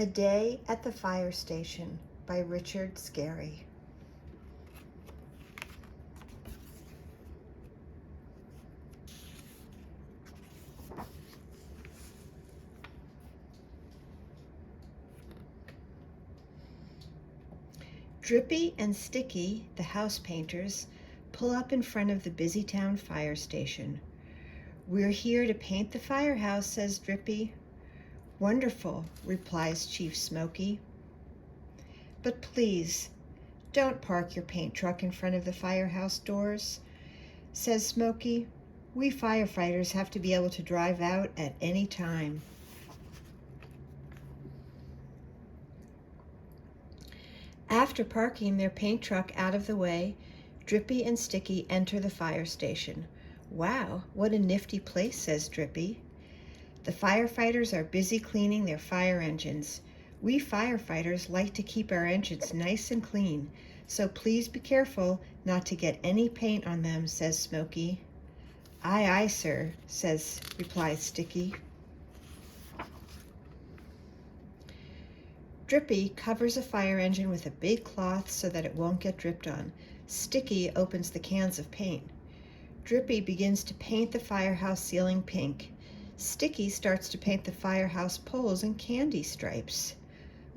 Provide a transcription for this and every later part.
A Day at the Fire Station by Richard Scarry. Drippy and Sticky, the house painters, pull up in front of the busy town fire station. "We're here to paint the firehouse," says Drippy. "Wonderful," replies Chief Smoky. "But please, don't park your paint truck in front of the firehouse doors," says Smoky. "We firefighters have to be able to drive out at any time." After parking their paint truck out of the way, Drippy and Sticky enter the fire station. "Wow, what a nifty place," says Drippy. "The firefighters are busy cleaning their fire engines. We firefighters like to keep our engines nice and clean, so please be careful not to get any paint on them," says Smoky. "Aye, aye, sir," replies Sticky. Drippy covers a fire engine with a big cloth so that it won't get dripped on. Sticky opens the cans of paint. Drippy begins to paint the firehouse ceiling pink. Sticky starts to paint the firehouse poles in candy stripes.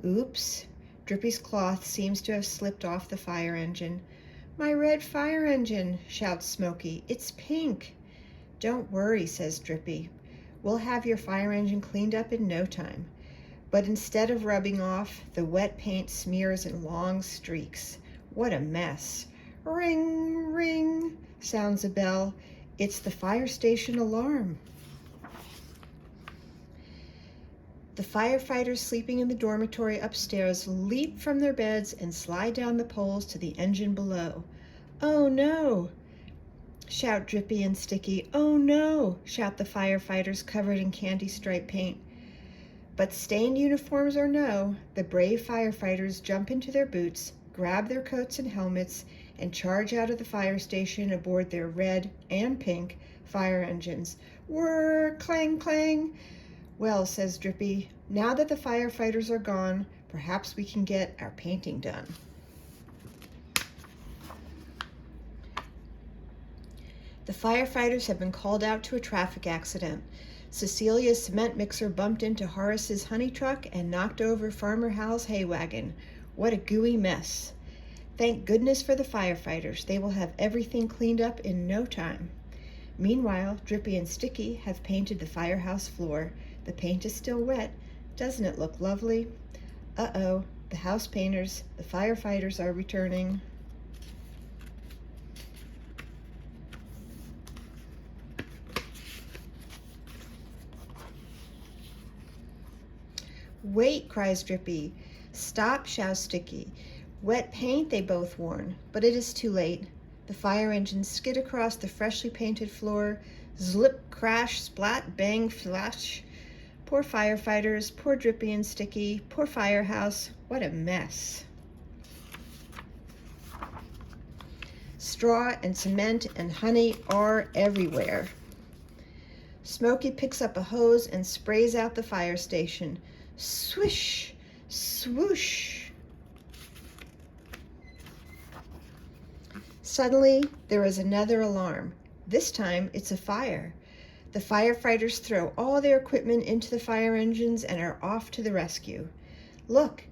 Oops, Drippy's cloth seems to have slipped off the fire engine. "My red fire engine," shouts Smoky. "It's pink." "Don't worry," says Drippy. "We'll have your fire engine cleaned up in no time." But instead of rubbing off, the wet paint smears in long streaks. What a mess. "Ring, ring," sounds a bell. It's the fire station alarm. The firefighters sleeping in the dormitory upstairs leap from their beds and slide down the poles to the engine below. "Oh no!" shout Drippy and Sticky. "Oh no!" shout the firefighters covered in candy stripe paint. But stained uniforms or no, the brave firefighters jump into their boots, grab their coats and helmets, and charge out of the fire station aboard their red and pink fire engines. Whir, clang, clang. "Well," says Drippy, "now that the firefighters are gone, perhaps we can get our painting done." The firefighters have been called out to a traffic accident. Cecilia's cement mixer bumped into Horace's honey truck and knocked over Farmer Hal's hay wagon. What a gooey mess. Thank goodness for the firefighters. They will have everything cleaned up in no time. Meanwhile, Drippy and Sticky have painted the firehouse floor. The paint is still wet. Doesn't it look lovely? Uh-oh, the house painters, the firefighters are returning. "Wait," cries Drippy. "Stop," shouts Sticky. Wet paint they both warn, but it is too late. The fire engines skid across the freshly painted floor. Zlip, crash, splat, bang, flash. Poor firefighters, poor Drippy and Sticky, poor firehouse. What a mess. Straw and cement and honey are everywhere. Smoky picks up a hose and sprays out the fire station. Swish, swoosh. Suddenly, there is another alarm. This time, it's a fire. The firefighters throw all their equipment into the fire engines and are off to the rescue. Look,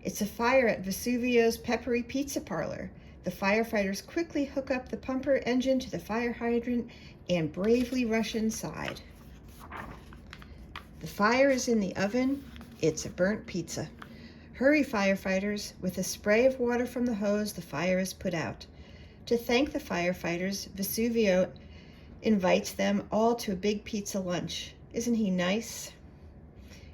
it's a fire at Vesuvio's Peppery Pizza Parlor. The firefighters quickly hook up the pumper engine to the fire hydrant and bravely rush inside. The fire is in the oven. It's a burnt pizza. Hurry, firefighters. With a spray of water from the hose, the fire is put out. To thank the firefighters, Vesuvio invites them all to a big pizza lunch. Isn't he nice?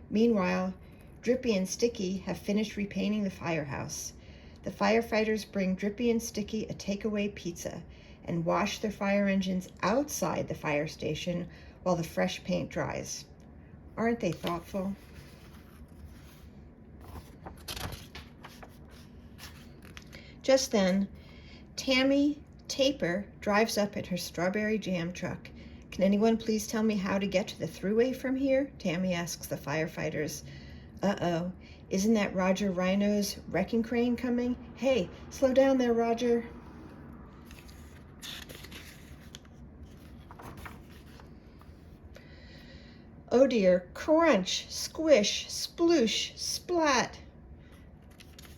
Meanwhile, Drippy and Sticky have finished repainting the firehouse. The firefighters bring Drippy and Sticky a takeaway pizza and wash their fire engines outside the fire station while the fresh paint dries. Aren't they thoughtful? Just then, Tammy Taper drives up in her strawberry jam truck. "Can anyone please tell me how to get to the thruway from here?" Tammy asks the firefighters. Uh-oh, isn't that Roger Rhino's wrecking crane coming? Hey, slow down there, Roger. Oh dear, crunch, squish, sploosh, splat.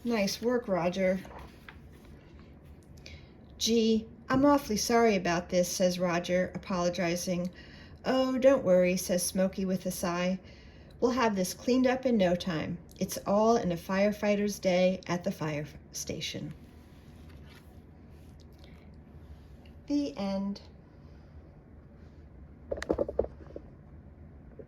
Nice work, Roger. Gee, I'm awfully sorry about this, says Roger, apologizing. Oh, don't worry, says Smokey with a sigh. We'll have this cleaned up in no time. It's all in a firefighter's day at the fire station. The end.